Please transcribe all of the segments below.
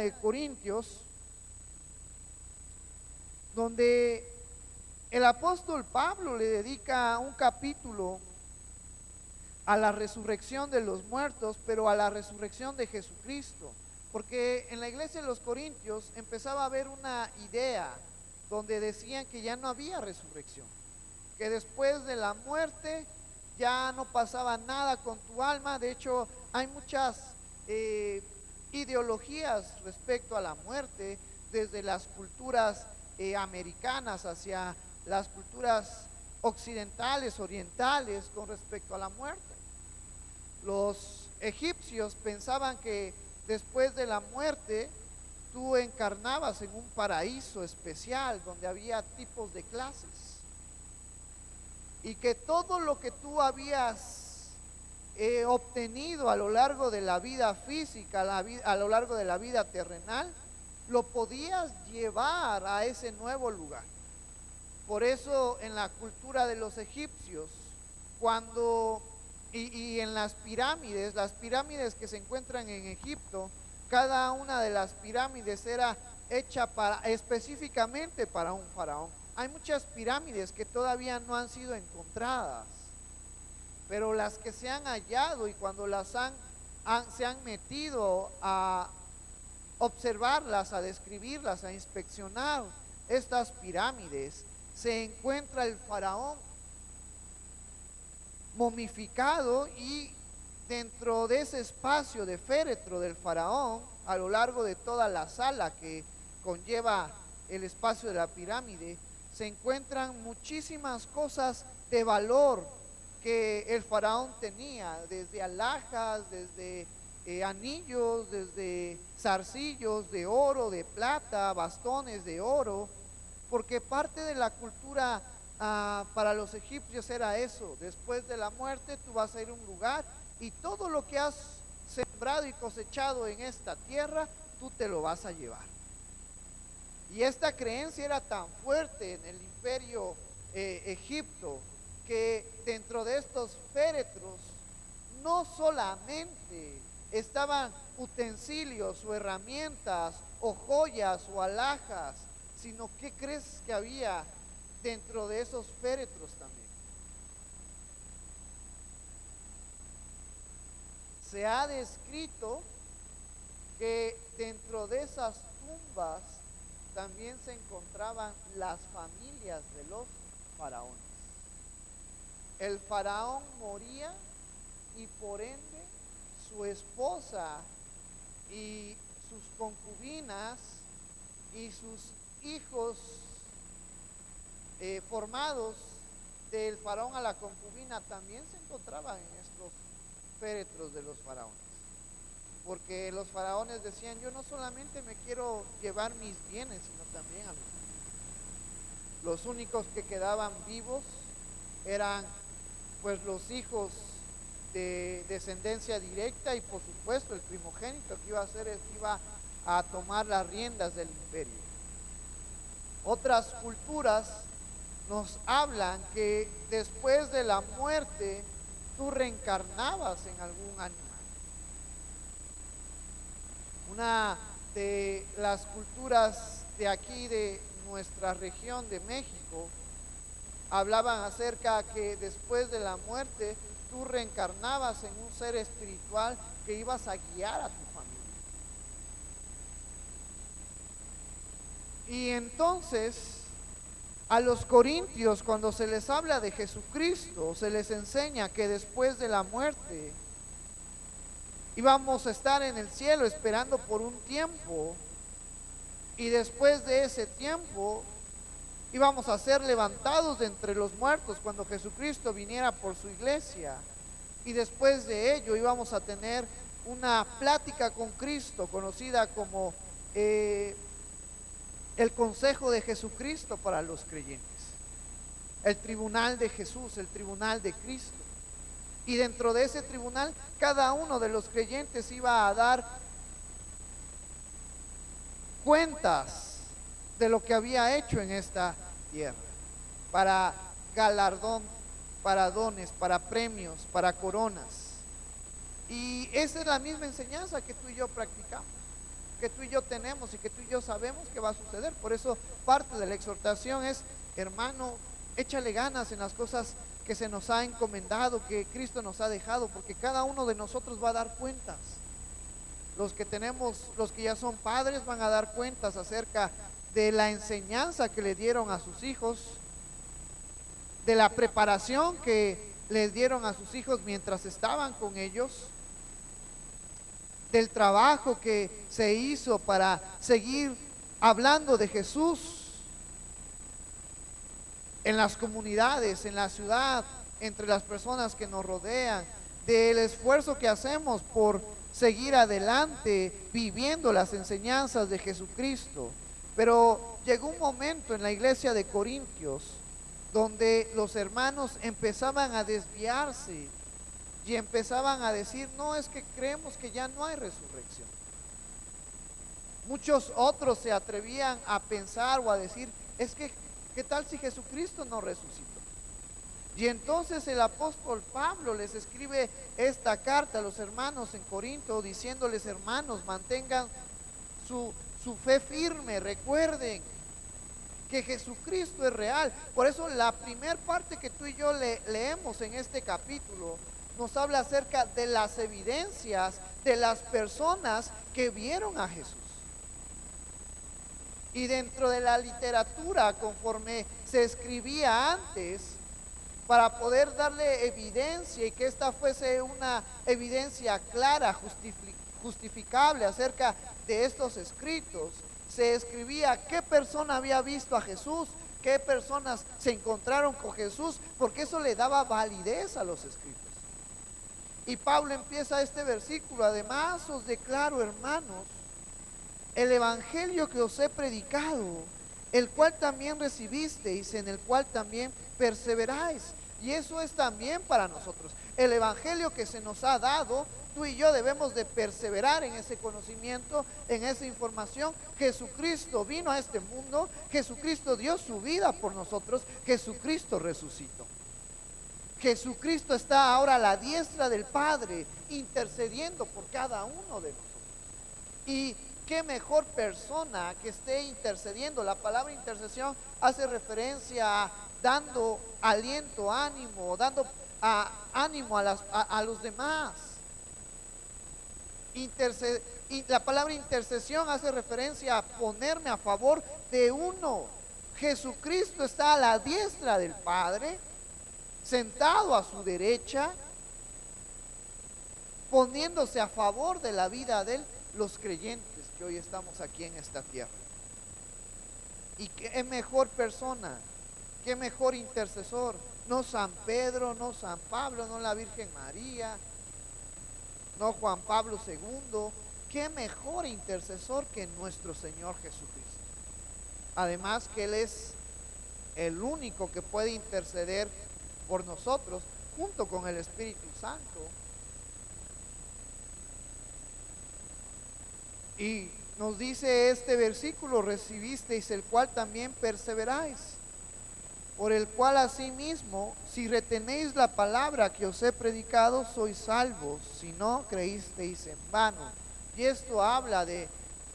de Corintios, donde el apóstol Pablo le dedica un capítulo a la resurrección de los muertos, pero a la resurrección de Jesucristo, porque en la iglesia de los Corintios empezaba a haber una idea donde decían que ya no había resurrección, que después de la muerte ya no pasaba nada con tu alma. De hecho, hay muchas ideologías respecto a la muerte, desde las culturas americanas hacia las culturas occidentales, orientales, con respecto a la muerte. Los egipcios pensaban que después de la muerte tú encarnabas en un paraíso especial donde había tipos de clases, y que todo lo que tú habías obtenido a lo largo de la vida física, a lo largo de la vida terrenal, lo podías llevar a ese nuevo lugar. Por eso en la cultura de los egipcios, cuando y en las pirámides que se encuentran en Egipto, cada una de las pirámides era hecha específicamente para un faraón. Hay muchas pirámides que todavía no han sido encontradas, pero las que se han hallado, y cuando se han metido a observarlas, a describirlas, a inspeccionar estas pirámides, se encuentra el faraón momificado, y dentro de ese espacio de féretro del faraón, a lo largo de toda la sala que conlleva el espacio de la pirámide, se encuentran muchísimas cosas de valor que el faraón tenía, desde alhajas, desde anillos, desde zarcillos de oro, de plata, bastones de oro, porque parte de la cultura para los egipcios era eso: después de la muerte tú vas a ir a un lugar y todo lo que has sembrado y cosechado en esta tierra, tú te lo vas a llevar. Y esta creencia era tan fuerte en el imperio Egipto, que dentro de estos féretros no solamente estaban utensilios o herramientas o joyas o alhajas, sino ¿qué crees que había dentro de esos féretros también? Se ha descrito que dentro de esas tumbas también se encontraban las familias de los faraones. El faraón moría y por ende su esposa y sus concubinas y sus hijos formados del faraón a la concubina también se encontraban en estos féretros de los faraones, porque los faraones decían: yo no solamente me quiero llevar mis bienes, sino también a mis hijos. Los únicos que quedaban vivos eran pues los hijos de descendencia directa, y por supuesto el primogénito, que iba a ser el que iba a tomar las riendas del imperio. Otras culturas nos hablan que después de la muerte tú reencarnabas en algún animal. Una de las culturas de aquí, de nuestra región de México, hablaban acerca que después de la muerte tú reencarnabas en un ser espiritual que ibas a guiar a tu familia. Y entonces a los corintios, cuando se les habla de Jesucristo, se les enseña que después de la muerte íbamos a estar en el cielo esperando por un tiempo, y después de ese tiempo íbamos a ser levantados de entre los muertos cuando Jesucristo viniera por su iglesia, y después de ello íbamos a tener una plática con Cristo conocida como el consejo de Jesucristo para los creyentes, el tribunal de Jesús, el tribunal de Cristo. Y dentro de ese tribunal cada uno de los creyentes iba a dar cuentas de lo que había hecho en esta tierra, para galardón, para dones, para premios, para coronas. Y esa es la misma enseñanza que tú y yo practicamos. que tú y yo tenemos y que tú y yo sabemos que va a suceder. Por eso parte de la exhortación es, hermano, échale ganas en las cosas que se nos ha encomendado, que Cristo nos ha dejado, porque cada uno de nosotros va a dar cuentas. Los que tenemos, los que ya son padres van a dar cuentas acerca de la enseñanza que le dieron a sus hijos, de la preparación que les dieron a sus hijos mientras estaban con ellos, del trabajo que se hizo para seguir hablando de Jesús en las comunidades, en la ciudad, entre las personas que nos rodean, del esfuerzo que hacemos por seguir adelante viviendo las enseñanzas de Jesucristo. Pero llegó un momento en la iglesia de Corintios donde los hermanos empezaban a desviarse y empezaban a decir, no, es que creemos que ya no hay resurrección. Muchos otros se atrevían a pensar o a decir, es que, ¿qué tal si Jesucristo no resucitó? Y entonces el apóstol Pablo les escribe esta carta a los hermanos en Corinto, diciéndoles, hermanos, mantengan su fe firme, recuerden que Jesucristo es real. Por eso la primera parte que tú y yo leemos en este capítulo nos habla acerca de las evidencias de las personas que vieron a Jesús. Y dentro de la literatura, conforme se escribía antes, para poder darle evidencia y que esta fuese una evidencia clara, justificable acerca de estos escritos, se escribía qué persona había visto a Jesús, qué personas se encontraron con Jesús, porque eso le daba validez a los escritos. Y Pablo empieza este versículo, además os declaro, hermanos, el evangelio que os he predicado, el cual también recibisteis, en el cual también perseveráis. Y eso es también para nosotros. El evangelio que se nos ha dado, tú y yo debemos de perseverar en ese conocimiento, en esa información. Jesucristo vino a este mundo, Jesucristo dio su vida por nosotros, Jesucristo resucitó. Jesucristo está ahora a la diestra del Padre, intercediendo por cada uno de nosotros. Y qué mejor persona que esté intercediendo. La palabra intercesión hace referencia a dando aliento, ánimo, dando ánimo a los demás. Y la palabra intercesión hace referencia a ponerme a favor de uno. Jesucristo está a la diestra del Padre, sentado a su derecha, poniéndose a favor de la vida de los creyentes que hoy estamos aquí en esta tierra. Y qué mejor persona, qué mejor intercesor, no San Pedro, no San Pablo, no la Virgen María, no Juan Pablo II, qué mejor intercesor que nuestro Señor Jesucristo. Además que Él es el único que puede interceder por nosotros junto con el Espíritu Santo. Y nos dice este versículo, recibisteis el cual también perseveráis, por el cual asimismo, si retenéis la palabra que os he predicado, sois salvos, si no creísteis en vano. Y esto habla de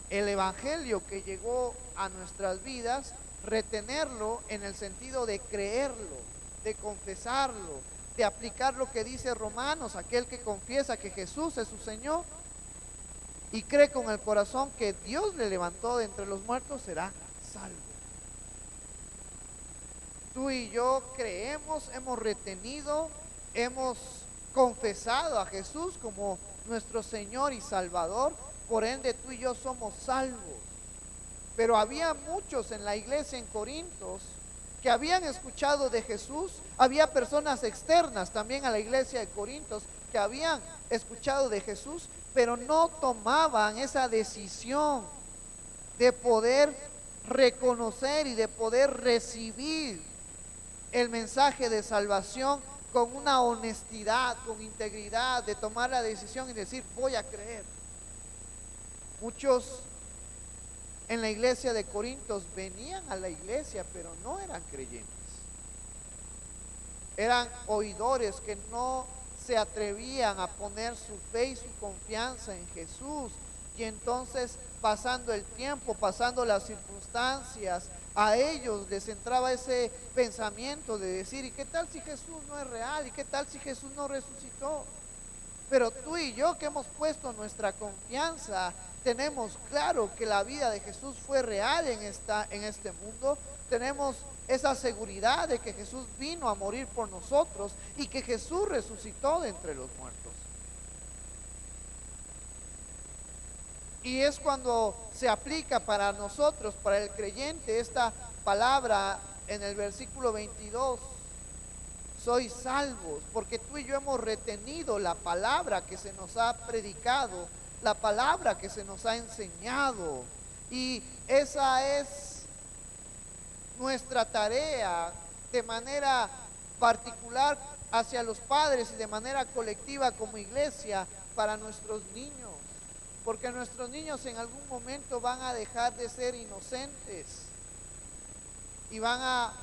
el evangelio que llegó a nuestras vidas, retenerlo en el sentido de creerlo, de confesarlo, de aplicar lo que dice Romanos, aquel que confiesa que Jesús es su Señor y cree con el corazón que Dios le levantó de entre los muertos, será salvo. Tú y yo creemos, hemos retenido, hemos confesado a Jesús como nuestro Señor y Salvador, por ende tú y yo somos salvos. Pero había muchos en la iglesia en Corintios que habían escuchado de Jesús, había personas externas también a la iglesia de Corintios que habían escuchado de Jesús, pero no tomaban esa decisión de poder reconocer y de poder recibir el mensaje de salvación con una honestidad, con integridad, de tomar la decisión y decir, voy a creer. Muchos en la iglesia de Corintios venían a la iglesia, pero no eran creyentes. Eran oidores que no se atrevían a poner su fe y su confianza en Jesús. Y entonces, pasando el tiempo, pasando las circunstancias, a ellos les entraba ese pensamiento de decir, ¿y qué tal si Jesús no es real? ¿Y qué tal si Jesús no resucitó? Pero tú y yo que hemos puesto nuestra confianza, tenemos claro que la vida de Jesús fue real en este mundo. Tenemos esa seguridad de que Jesús vino a morir por nosotros y que Jesús resucitó de entre los muertos. Y es cuando se aplica para nosotros, para el creyente, esta palabra en el versículo 22. Sois salvos, porque tú y yo hemos retenido la palabra que se nos ha predicado, la palabra que se nos ha enseñado. Y esa es nuestra tarea de manera particular hacia los padres y de manera colectiva como iglesia para nuestros niños. Porque nuestros niños en algún momento van a dejar de ser inocentes y van a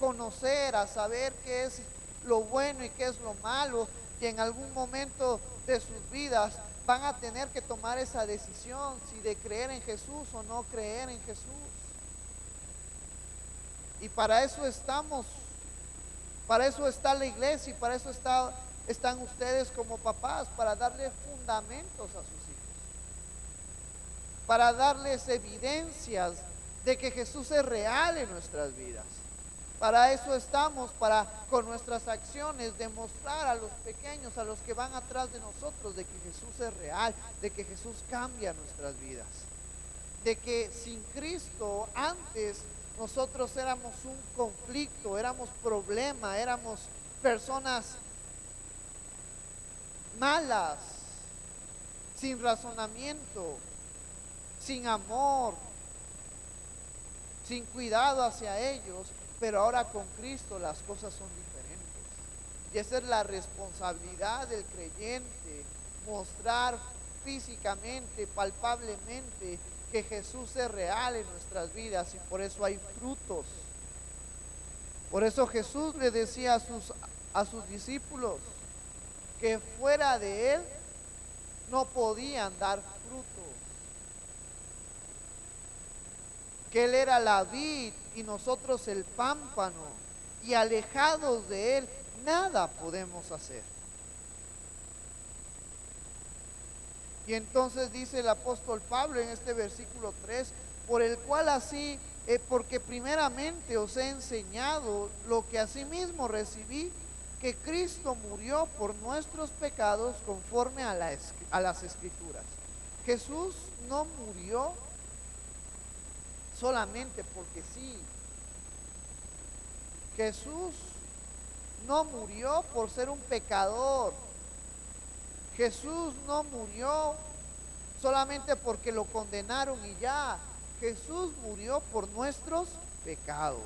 conocer, a saber qué es lo bueno y qué es lo malo, y en algún momento de sus vidas van a tener que tomar esa decisión, si de creer en Jesús o no creer en Jesús. Y para eso estamos, para eso está la iglesia y para eso están ustedes como papás, para darle fundamentos a sus hijos, para darles evidencias de que Jesús es real en nuestras vidas. Para eso estamos, para con nuestras acciones demostrar a los pequeños, a los que van atrás de nosotros, de que Jesús es real, de que Jesús cambia nuestras vidas, de que sin Cristo antes nosotros éramos un conflicto, éramos problema, éramos personas malas, sin razonamiento, sin amor, sin cuidado hacia ellos. Pero ahora con Cristo las cosas son diferentes. Y esa es la responsabilidad del creyente, mostrar físicamente, palpablemente, que Jesús es real en nuestras vidas, y por eso hay frutos. Por eso Jesús le decía a sus discípulos que fuera de Él no podían dar frutos, que Él era la vid y nosotros el pámpano, y alejados de Él nada podemos hacer. Y entonces dice el apóstol Pablo en este versículo 3, por el cual así, porque primeramente os he enseñado lo que asimismo recibí, que Cristo murió por nuestros pecados conforme a las Escrituras. Jesús no murió solamente porque sí. Jesús no murió por ser un pecador. Jesús no murió solamente porque lo condenaron y ya. Jesús murió por nuestros pecados.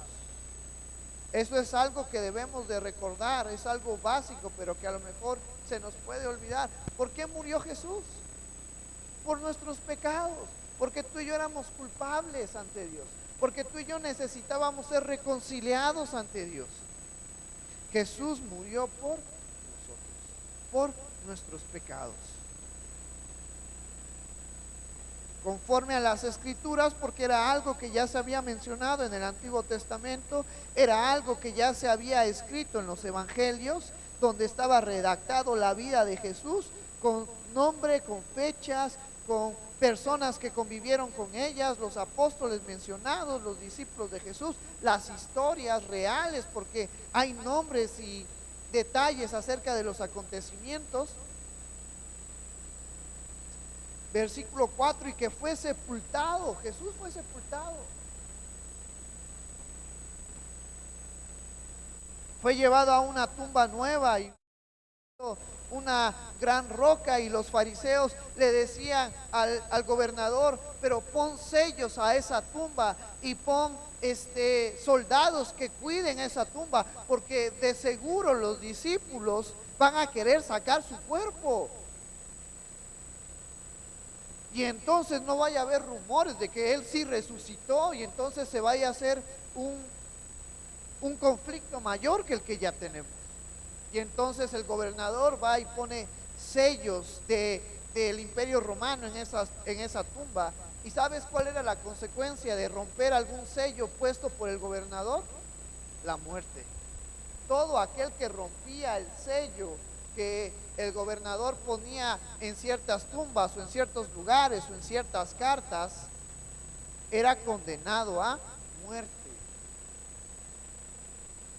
Eso es algo que debemos de recordar, es algo básico, pero que a lo mejor se nos puede olvidar. ¿Por qué murió Jesús? Por nuestros pecados. Porque tú y yo éramos culpables ante Dios. Porque tú y yo necesitábamos ser reconciliados ante Dios. Jesús murió por nosotros, por nuestros pecados. Conforme a las Escrituras, porque era algo que ya se había mencionado en el Antiguo Testamento, era algo que ya se había escrito en los Evangelios, donde estaba redactado la vida de Jesús, con nombre, con fechas, con personas que convivieron con ellas, los apóstoles mencionados, los discípulos de Jesús, las historias reales, porque hay nombres y detalles acerca de los acontecimientos. Versículo 4, y que fue sepultado. Jesús fue sepultado. Fue llevado a una tumba nueva y una gran roca, y los fariseos le decían al gobernador, pero pon sellos a esa tumba y pon soldados que cuiden esa tumba, porque de seguro los discípulos van a querer sacar su cuerpo. Y entonces no vaya a haber rumores de que Él sí resucitó, y entonces se vaya a hacer un conflicto mayor que el que ya tenemos. Y entonces el gobernador va y pone sellos de del Imperio Romano en esa tumba. ¿Y sabes cuál era la consecuencia de romper algún sello puesto por el gobernador? La muerte. Todo aquel que rompía el sello que el gobernador ponía en ciertas tumbas o en ciertos lugares o en ciertas cartas, era condenado a muerte.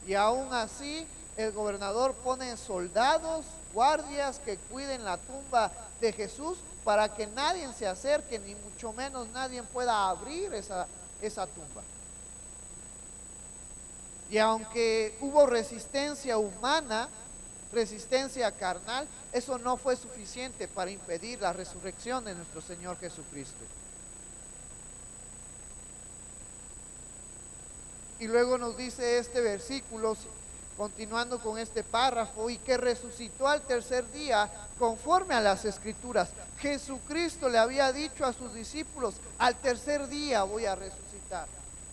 Y aún así, el gobernador pone soldados, guardias que cuiden la tumba de Jesús para que nadie se acerque, ni mucho menos nadie pueda abrir esa tumba. Y aunque hubo resistencia humana, resistencia carnal, eso no fue suficiente para impedir la resurrección de nuestro Señor Jesucristo. Y luego nos dice este versículo, continuando con este párrafo, y que resucitó al tercer día conforme a las escrituras. Jesucristo le había dicho a sus discípulos, al tercer día voy a resucitar.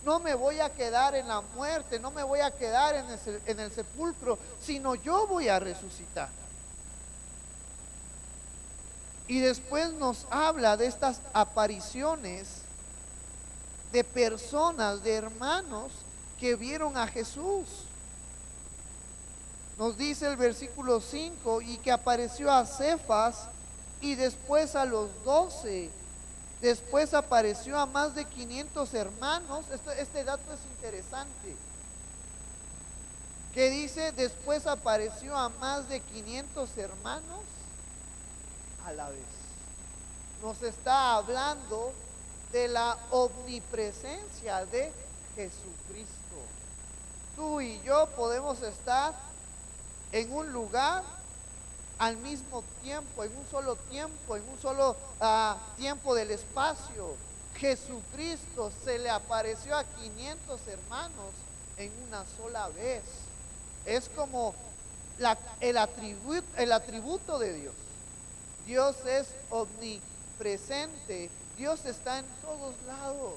No me voy a quedar en la muerte, no me voy a quedar en el sepulcro, sino yo voy a resucitar. Y después nos habla de estas apariciones de personas, de hermanos que vieron a Jesús. Nos dice el versículo 5, y que apareció a Cefas y después a los 12. Después apareció a más de 500 hermanos. Este dato es interesante. Que dice, después apareció a más de 500 hermanos a la vez. Nos está hablando de la omnipresencia de Jesucristo. Tú y yo podemos estar en un lugar al mismo tiempo, en un solo tiempo, en un solo tiempo del espacio. Jesucristo se le apareció a 500 hermanos en una sola vez. Es como el atributo de Dios. Dios es omnipresente. Dios está en todos lados.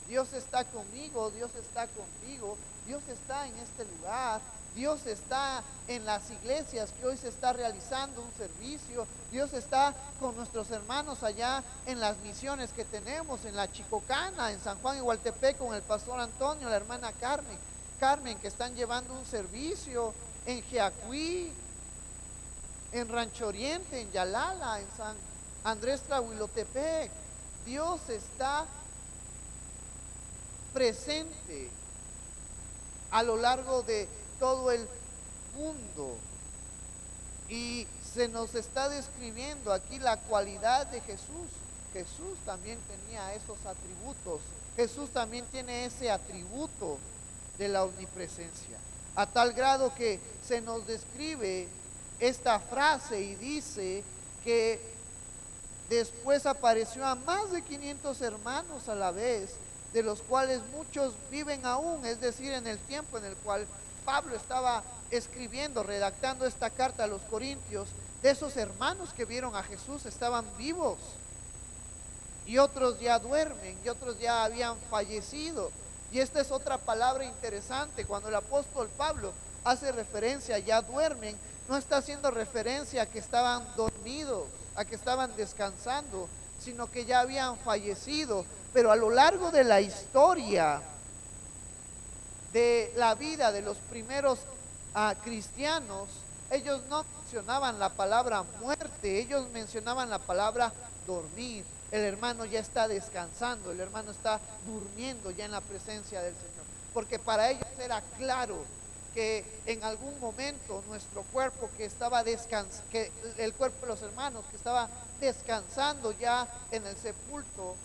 Dios está conmigo, Dios está contigo, Dios está en este lugar, Dios está en las iglesias que hoy se está realizando un servicio, Dios está con nuestros hermanos allá en las misiones que tenemos, en la Chicocana, en San Juan Igualtepec, con el pastor Antonio, la hermana Carmen, que están llevando un servicio en Jiacuí, en Rancho Oriente, en Yalala, en San Andrés Tlahuilotepec. Dios está presente a lo largo de todo el mundo, y se nos está describiendo aquí la cualidad de Jesús. Jesús también tenía esos atributos. Jesús también tiene ese atributo de la omnipresencia, a tal grado que se nos describe esta frase y dice que después apareció a más de 500 hermanos a la vez, de los cuales muchos viven aún, es decir, en el tiempo en el cual Pablo estaba escribiendo, redactando esta carta a los Corintios. De esos hermanos que vieron a Jesús estaban vivos, y otros ya duermen, y otros ya habían fallecido. Y esta es otra palabra interesante. Cuando el apóstol Pablo hace referencia a ya duermen, no está haciendo referencia a que estaban dormidos, a que estaban descansando, sino que ya habían fallecido. Pero a lo largo de la historia de la vida de los primeros cristianos, ellos no mencionaban la palabra muerte, ellos mencionaban la palabra dormir. El hermano ya está descansando, el hermano está durmiendo ya en la presencia del Señor, porque para ellos era claro que en algún momento nuestro cuerpo que estaba que el cuerpo de los hermanos que estaba descansando ya en el sepulcro,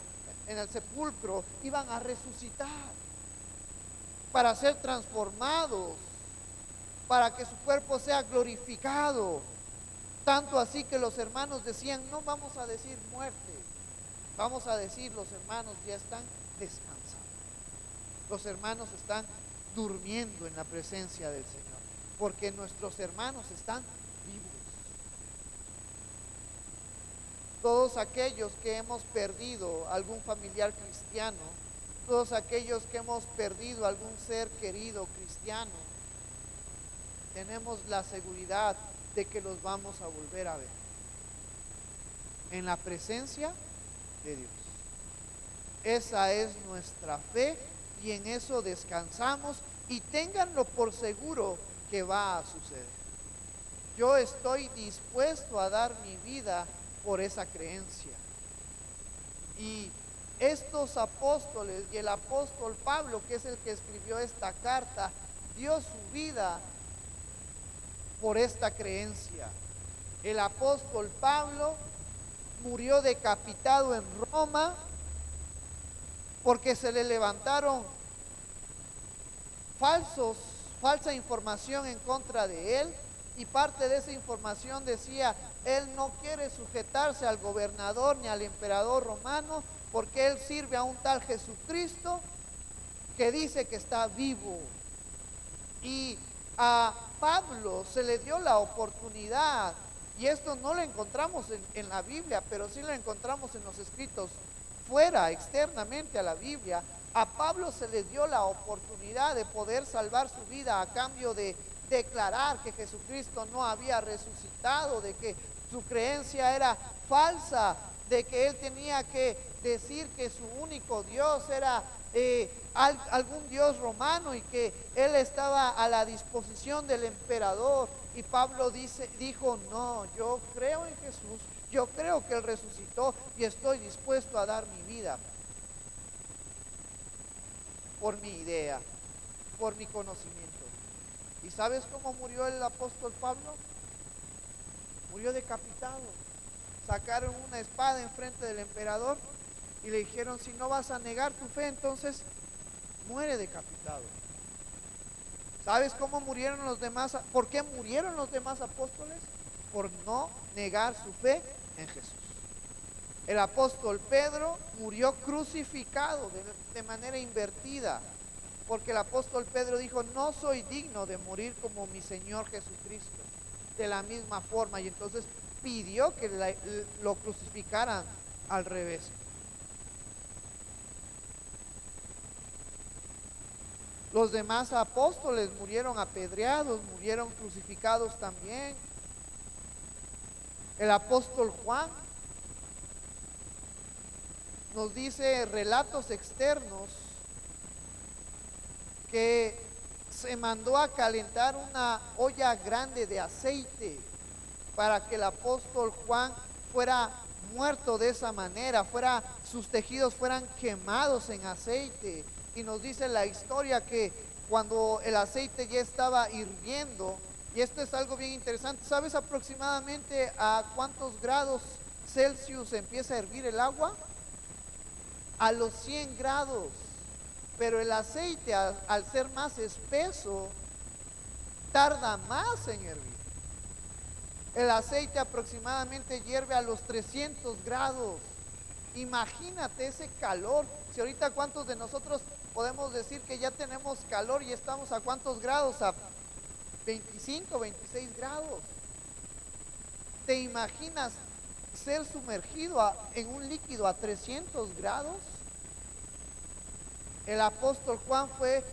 iban a resucitar para ser transformados, para que su cuerpo sea glorificado. Tanto así que los hermanos decían, no vamos a decir muerte, vamos a decir los hermanos ya están descansando, los hermanos están durmiendo en la presencia del Señor, porque nuestros hermanos están vivos. Todos aquellos que hemos perdido algún familiar cristiano, todos aquellos que hemos perdido algún ser querido cristiano, tenemos la seguridad de que los vamos a volver a ver. en la presencia de Dios. Esa es nuestra fe y en eso descansamos, y ténganlo por seguro que va a suceder. Yo estoy dispuesto a dar mi vida por esa creencia. Y estos apóstoles y el apóstol Pablo, que es el que escribió esta carta, dio su vida por esta creencia. El apóstol Pablo murió decapitado en Roma porque se le levantaron falsa información en contra de él, y parte de esa información decía: él no quiere sujetarse al gobernador ni al emperador romano porque él sirve a un tal Jesucristo que dice que está vivo. Y a Pablo se le dio la oportunidad, y esto no lo encontramos en la Biblia, pero sí lo encontramos en los escritos fuera, externamente a la Biblia. A Pablo se le dio la oportunidad de poder salvar su vida a cambio de declarar que Jesucristo no había resucitado, de que su creencia era falsa, de que él tenía que decir que su único Dios era algún Dios romano y que él estaba a la disposición del emperador. Y Pablo dijo: no, yo creo en Jesús, yo creo que él resucitó y estoy dispuesto a dar mi vida por mi idea, por mi conocimiento. ¿Y sabes cómo murió el apóstol Pablo? Murió decapitado. Sacaron una espada enfrente del emperador y le dijeron: si no vas a negar tu fe, entonces muere decapitado. ¿Sabes cómo murieron los demás? ¿Por qué murieron los demás apóstoles? Por no negar su fe en Jesús. El apóstol Pedro murió crucificado de manera invertida, porque el apóstol Pedro dijo: no soy digno de morir como mi Señor Jesucristo. De la misma forma, y entonces pidió que lo crucificaran al revés. Los demás apóstoles murieron apedreados, murieron crucificados también. El apóstol Juan nos dice relatos externos que se mandó a calentar una olla grande de aceite para que el apóstol Juan fuera muerto de esa manera, sus tejidos fueran quemados en aceite. Y nos dice la historia que cuando el aceite ya estaba hirviendo, y esto es algo bien interesante, ¿sabes aproximadamente a cuántos grados Celsius empieza a hervir el agua? A los 100 grados. Pero el aceite, al ser más espeso, tarda más en hervir. El aceite aproximadamente hierve a los 300 grados. Imagínate ese calor. Si ahorita, ¿cuántos de nosotros podemos decir que ya tenemos calor y estamos a cuántos grados? A 25, 26 grados. ¿Te imaginas ser sumergido en un líquido a 300 grados? El apóstol Juan fue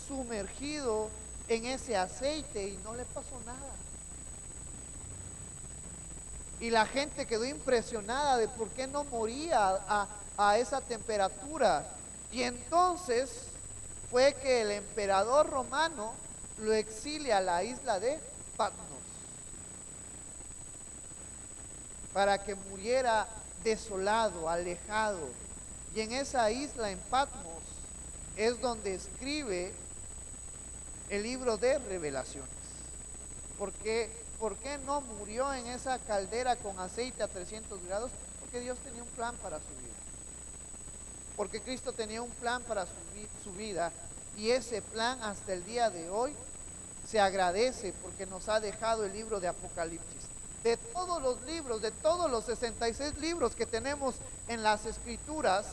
sumergido en ese aceite y no le pasó nada. Y la gente quedó impresionada de por qué no moría a esa temperatura. Y entonces fue que el emperador romano lo exilia a la isla de Patmos para que muriera desolado, alejado. Y en esa isla, en Patmos, es donde escribe el libro de Revelaciones. ¿Por qué no murió en esa caldera con aceite a 300 grados? Porque Dios tenía un plan para su vida. Porque Cristo tenía un plan para su vida. Y ese plan hasta el día de hoy se agradece porque nos ha dejado el libro de Apocalipsis. De todos los libros, de todos los 66 libros que tenemos en las Escrituras,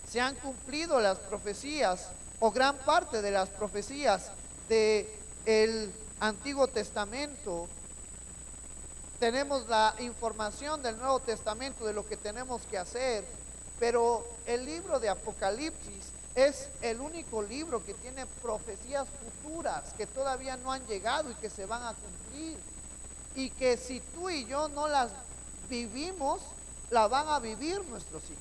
se han cumplido las profecías, o gran parte de las profecías del Antiguo Testamento. Tenemos la información del Nuevo Testamento de lo que tenemos que hacer, pero el libro de Apocalipsis es el único libro que tiene profecías futuras que todavía no han llegado y que se van a cumplir, y que si tú y yo no las vivimos, la van a vivir nuestros hijos.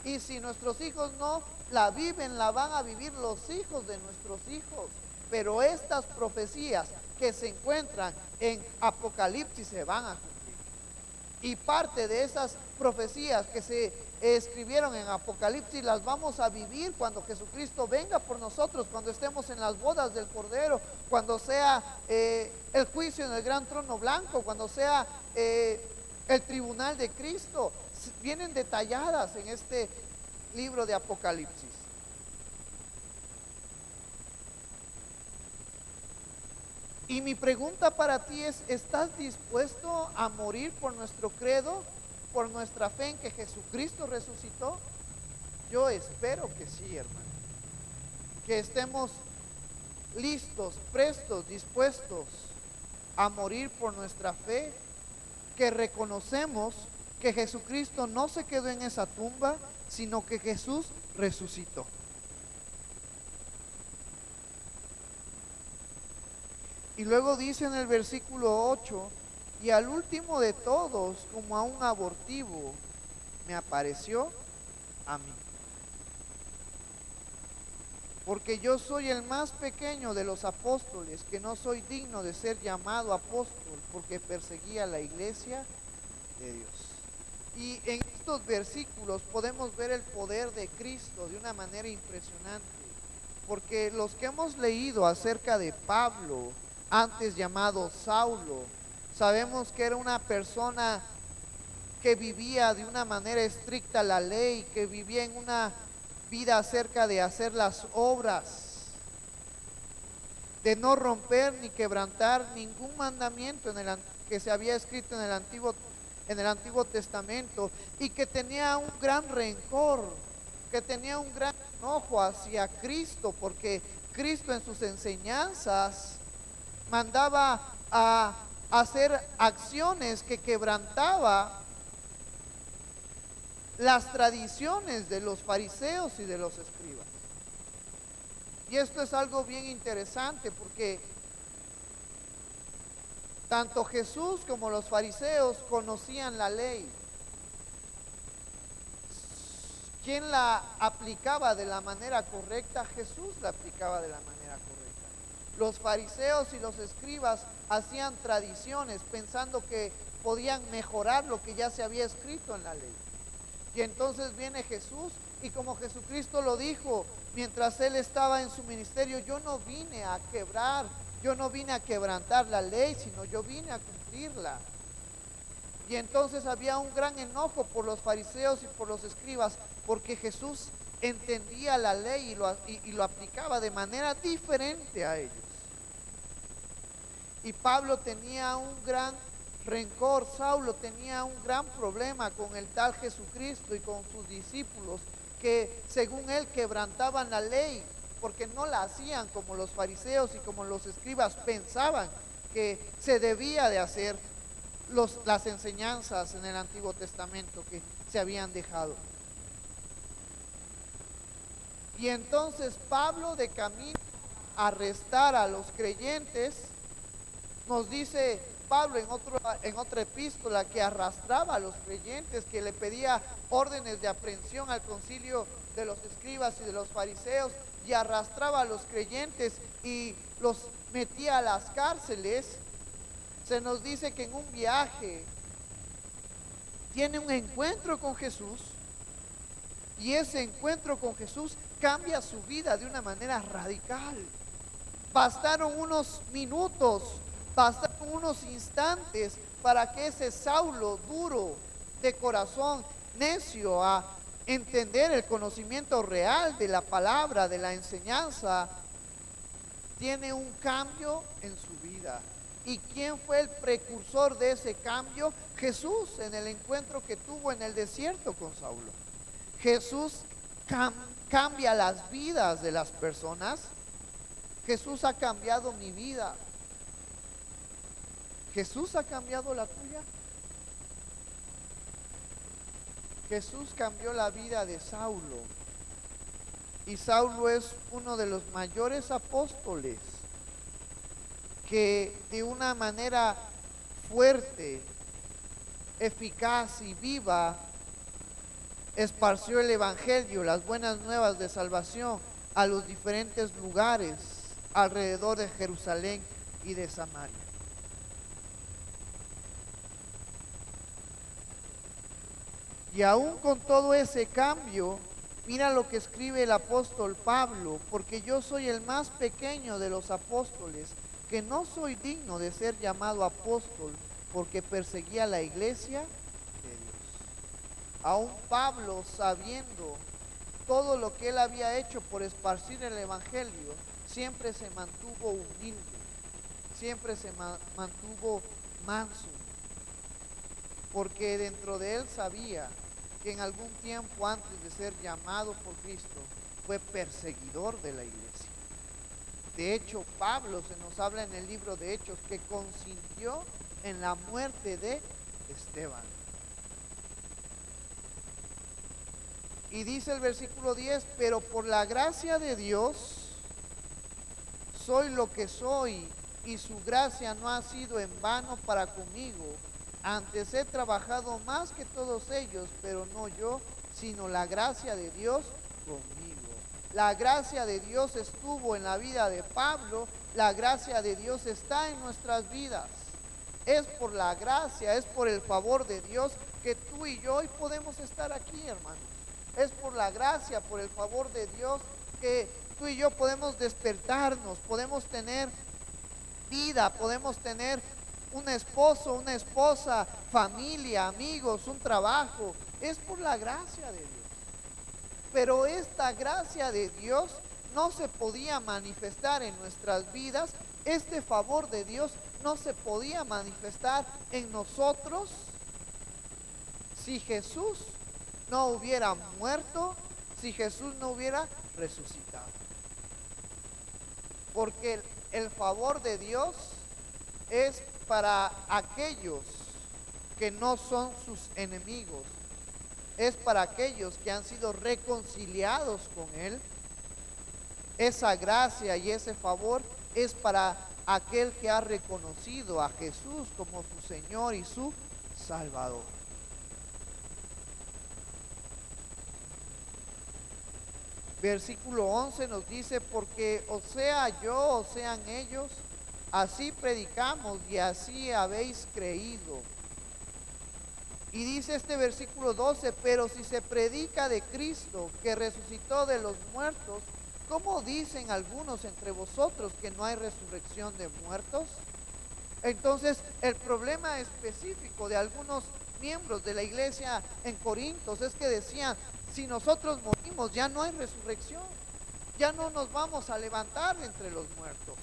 Y si nuestros hijos no la viven, la van a vivir los hijos de nuestros hijos. Pero estas profecías que se encuentran en Apocalipsis se van a cumplir. Y parte de esas profecías que se escribieron en Apocalipsis las vamos a vivir cuando Jesucristo venga por nosotros, cuando estemos en las bodas del Cordero, cuando sea el juicio en el gran trono blanco, cuando sea el tribunal de Cristo. Vienen detalladas en este libro de Apocalipsis. Y mi pregunta para ti es, ¿estás dispuesto a morir por nuestro credo, por nuestra fe en que Jesucristo resucitó? Yo espero que sí, hermano. Que estemos listos, prestos, dispuestos a morir por nuestra fe, que reconocemos que Jesucristo no se quedó en esa tumba, sino que Jesús resucitó. Y luego dice en el versículo 8, y al último de todos, como a un abortivo, me apareció a mí. Porque yo soy el más pequeño de los apóstoles, que no soy digno de ser llamado apóstol, porque perseguía la iglesia de Dios. Y en estos versículos podemos ver el poder de Cristo de una manera impresionante, porque los que hemos leído acerca de Pablo, antes llamado Saulo, sabemos que era una persona que vivía de una manera estricta la ley, que vivía en una vida acerca de hacer las obras, de no romper ni quebrantar ningún mandamiento que se había escrito en el Antiguo Testamento, y que tenía un gran rencor, que tenía un gran enojo hacia Cristo, porque Cristo en sus enseñanzas mandaba a hacer acciones que quebrantaba las tradiciones de los fariseos y de los escribas. Y esto es algo bien interesante, porque tanto Jesús como los fariseos conocían la ley. ¿Quién la aplicaba de la manera correcta? Jesús la aplicaba de la manera correcta. Los fariseos y los escribas hacían tradiciones pensando que podían mejorar lo que ya se había escrito en la ley. Y entonces viene Jesús, y como Jesucristo lo dijo mientras él estaba en su ministerio, yo no vine a quebrantar la ley, sino yo vine a cumplirla. Y entonces había un gran enojo por los fariseos y por los escribas, porque Jesús entendía la ley y lo aplicaba de manera diferente a ellos. Y Pablo tenía un gran rencor, Saulo tenía un gran problema con el tal Jesucristo y con sus discípulos, que según él quebrantaban la ley, porque no la hacían como los fariseos y como los escribas pensaban que se debía de hacer las enseñanzas en el Antiguo Testamento que se habían dejado. Y entonces Pablo, de camino a arrestar a los creyentes, nos dice Pablo en otra epístola que arrastraba a los creyentes, que le pedía órdenes de aprehensión al concilio de los escribas y de los fariseos, y arrastraba a los creyentes y los metía a las cárceles. Se nos dice que en un viaje tiene un encuentro con Jesús, y ese encuentro con Jesús cambia su vida de una manera radical. Bastaron unos minutos, bastaron unos instantes para que ese Saulo duro de corazón, necio a entender el conocimiento real de la palabra, de la enseñanza, tiene un cambio en su vida. ¿Y quién fue el precursor de ese cambio? Jesús, en el encuentro que tuvo en el desierto con Saulo. Jesús cambia las vidas de las personas. Jesús ha cambiado mi vida. ¿Jesús ha cambiado la tuya? Jesús cambió la vida de Saulo. Y Saulo es uno de los mayores apóstoles que de una manera fuerte eficaz y viva, esparció el evangelio, las buenas nuevas de salvación a los diferentes lugares alrededor de Jerusalén y de Samaria. Y aún con todo ese cambio, mira lo que escribe el apóstol Pablo: porque yo soy el más pequeño de los apóstoles, que no soy digno de ser llamado apóstol, porque perseguía la iglesia de Dios. Aún Pablo, sabiendo todo lo que él había hecho por esparcir el evangelio, siempre se mantuvo humilde, siempre se mantuvo manso, porque dentro de él sabía que en algún tiempo antes de ser llamado por Cristo fue perseguidor de la iglesia. De hecho, Pablo se nos habla en el libro de Hechos que consintió en la muerte de Esteban. Y dice el versículo 10: pero por la gracia de Dios soy lo que soy, y su gracia no ha sido en vano para conmigo. Antes he trabajado más que todos ellos, pero no yo, sino la gracia de Dios conmigo. La gracia de Dios estuvo en la vida de Pablo, la gracia de Dios está en nuestras vidas. Es por la gracia, es por el favor de Dios que tú y yo hoy podemos estar aquí, hermanos. Es por la gracia, por el favor de Dios que tú y yo podemos despertarnos, podemos tener vida, podemos tener un esposo, una esposa, familia, amigos, un trabajo. Es por la gracia de Dios. Pero esta gracia de Dios no se podía manifestar en nuestras vidas. Este favor de Dios no se podía manifestar en nosotros si Jesús no hubiera muerto, si Jesús no hubiera resucitado. Porque el favor de Dios es para aquellos que no son sus enemigos, es para aquellos que han sido reconciliados con Él. Esa gracia y ese favor es para aquel que ha reconocido a Jesús como su Señor y su Salvador. Versículo 11 nos dice: porque o sea yo o sean ellos, así predicamos y así habéis creído. Y dice este versículo 12: pero si se predica de Cristo que resucitó de los muertos, ¿cómo dicen algunos entre vosotros que no hay resurrección de muertos? Entonces, el problema específico de algunos miembros de la iglesia en Corintios es que decían: si nosotros morimos ya no hay resurrección, ya no nos vamos a levantar de entre los muertos.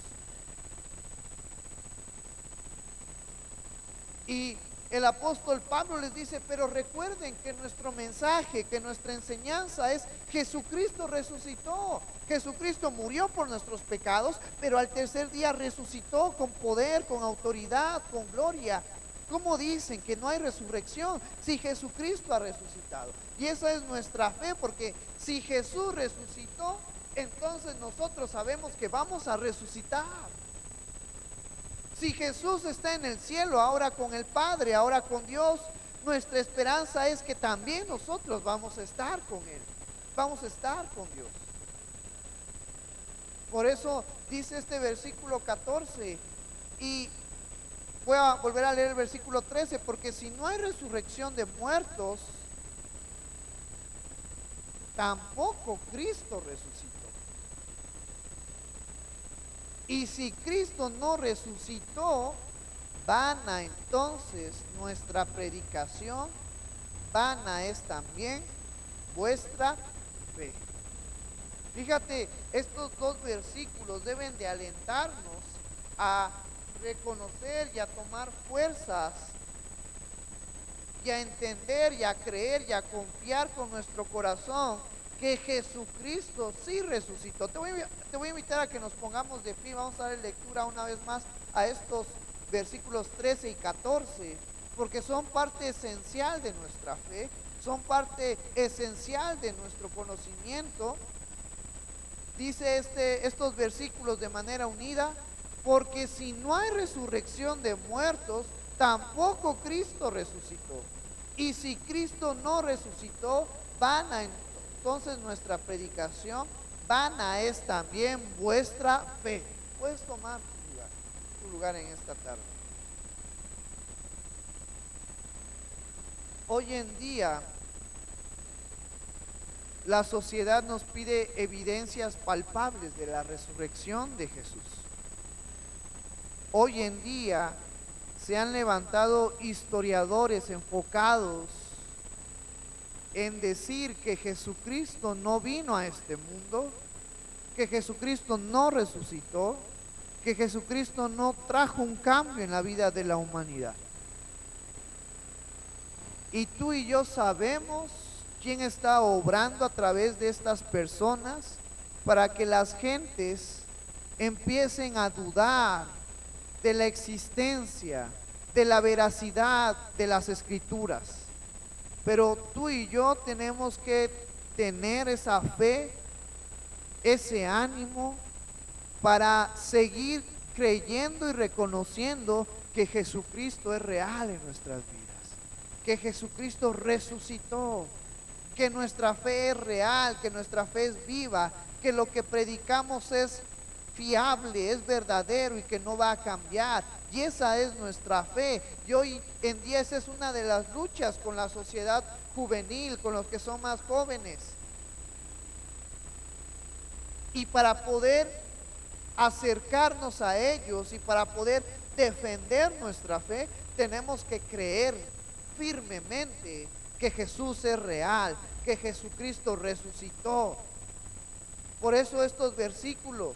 Y el apóstol Pablo les dice: pero recuerden que nuestro mensaje, que nuestra enseñanza es: Jesucristo resucitó, Jesucristo murió por nuestros pecados, pero al tercer día resucitó con poder, con autoridad, con gloria. ¿Cómo dicen que no hay resurrección si Jesucristo ha resucitado? Y esa es nuestra fe, porque si Jesús resucitó, entonces nosotros sabemos que vamos a resucitar. Si Jesús está en el cielo, ahora con el Padre, ahora con Dios, nuestra esperanza es que también nosotros vamos a estar con Él, vamos a estar con Dios. Por eso dice este versículo 14, y voy a volver a leer el versículo 13: porque si no hay resurrección de muertos, tampoco Cristo resucitó. Y si Cristo no resucitó, vana entonces nuestra predicación, vana es también vuestra fe. Fíjate, estos dos versículos deben de alentarnos a reconocer y a tomar fuerzas y a entender y a creer y a confiar con nuestro corazón que Jesucristo sí resucitó. Te voy a invitar a que nos pongamos de pie. Vamos a dar lectura una vez más a estos versículos 13 y 14, porque son parte esencial de nuestra fe, son parte esencial de nuestro conocimiento. Dice estos versículos de manera unida: porque si no hay resurrección de muertos, tampoco Cristo resucitó. Y si Cristo no resucitó, vana entonces nuestra predicación, vana es también vuestra fe. Puedes tomar tu lugar en esta tarde. Hoy en día la sociedad nos pide evidencias palpables de la resurrección de Jesús. Hoy en día se han levantado historiadores enfocados en decir que Jesucristo no vino a este mundo, que Jesucristo no resucitó, que Jesucristo no trajo un cambio en la vida de la humanidad. Y tú y yo sabemos quién está obrando a través de estas personas para que las gentes empiecen a dudar de la existencia, de la veracidad de las escrituras. Pero tú y yo tenemos que tener esa fe, ese ánimo para seguir creyendo y reconociendo que Jesucristo es real en nuestras vidas, que Jesucristo resucitó, que nuestra fe es real, que nuestra fe es viva, que lo que predicamos es fiable, es verdadero y que no va a cambiar. Y esa es nuestra fe. Y hoy en día esa es una de las luchas con la sociedad juvenil, con los que son más jóvenes. Y para poder acercarnos a ellos y para poder defender nuestra fe, tenemos que creer firmemente que Jesús es real, que Jesucristo resucitó. Por eso estos versículos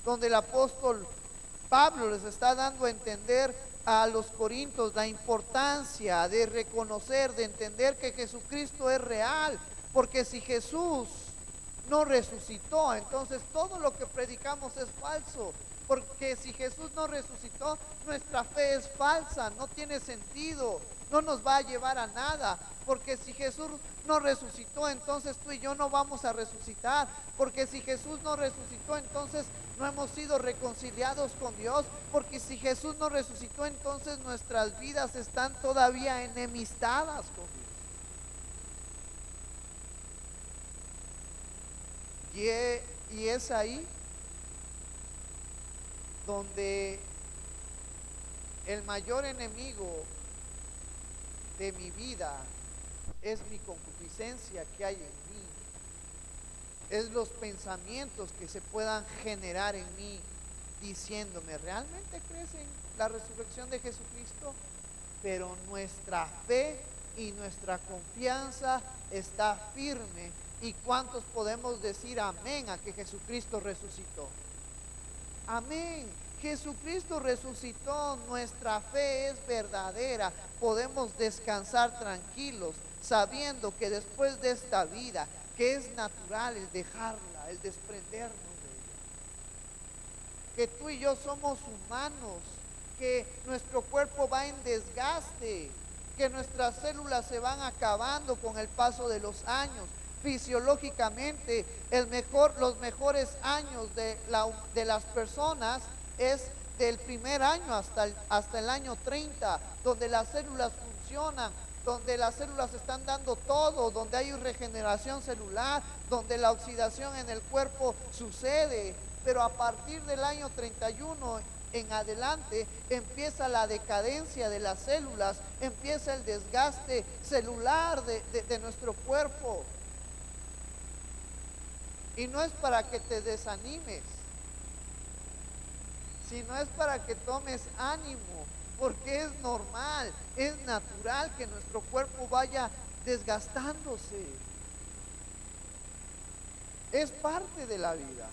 donde el apóstol Pablo les está dando a entender a los corintios la importancia de reconocer, de entender que Jesucristo es real, porque si Jesús no resucitó, entonces todo lo que predicamos es falso, porque si Jesús no resucitó, nuestra fe es falsa, no tiene sentido, no nos va a llevar a nada, porque si Jesús no resucitó, entonces tú y yo no vamos a resucitar, porque si Jesús no resucitó, entonces no hemos sido reconciliados con Dios, porque si Jesús no resucitó, entonces nuestras vidas están todavía enemistadas con Dios. Y es ahí donde el mayor enemigo de mi vida es mi concupiscencia que hay en mí, es los pensamientos que se puedan generar en mí diciéndome, ¿realmente crees en la resurrección de Jesucristo? Pero nuestra fe y nuestra confianza está firme. ¿Y cuántos podemos decir amén a que Jesucristo resucitó? Amén. Jesucristo resucitó, nuestra fe es verdadera, podemos descansar tranquilos, sabiendo que después de esta vida, que es natural el dejarla, el desprendernos de ella, que tú y yo somos humanos, que nuestro cuerpo va en desgaste, que nuestras células se van acabando con el paso de los años. Fisiológicamente, los mejores años de las personas es del primer año hasta el año 30, donde las células funcionan, donde las células están dando todo, donde hay regeneración celular, donde la oxidación en el cuerpo sucede. Pero a partir del año 31 en adelante empieza la decadencia de las células, empieza el desgaste celular de nuestro cuerpo. Y no es para que te desanimes, sino es para que tomes ánimo, porque es normal, es natural que nuestro cuerpo vaya desgastándose. Es parte de la vida.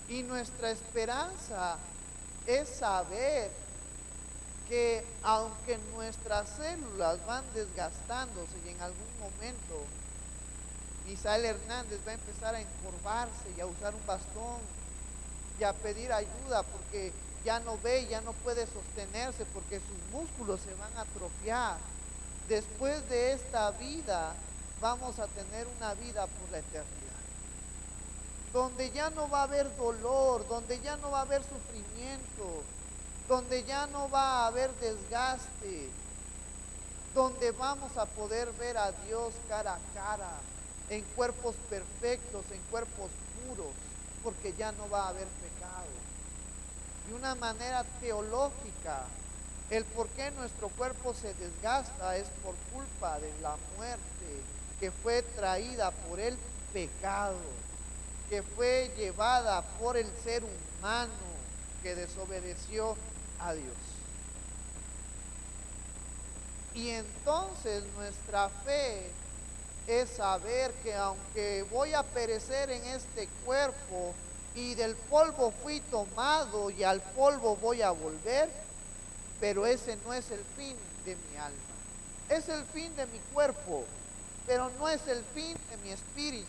Y nuestra esperanza es saber que aunque nuestras células van desgastándose y en algún momento Misael Hernández va a empezar a encorvarse y a usar un bastón y a pedir ayuda porque ya no ve, ya no puede sostenerse porque sus músculos se van a atrofiar. Después de esta vida vamos a tener una vida por la eternidad. donde ya no va a haber dolor, donde ya no va a haber sufrimiento, donde ya no va a haber desgaste, donde vamos a poder ver a Dios cara a cara, en cuerpos perfectos, en cuerpos puros, porque ya no va a haber pecado. De una manera teológica, el por qué nuestro cuerpo se desgasta es por culpa de la muerte que fue traída por el pecado, que fue llevada por el ser humano que desobedeció a Dios. Y entonces nuestra fe es saber que aunque voy a perecer en este cuerpo y del polvo fui tomado y al polvo voy a volver, pero ese no es el fin de mi alma. Es el fin de mi cuerpo, pero no es el fin de mi espíritu,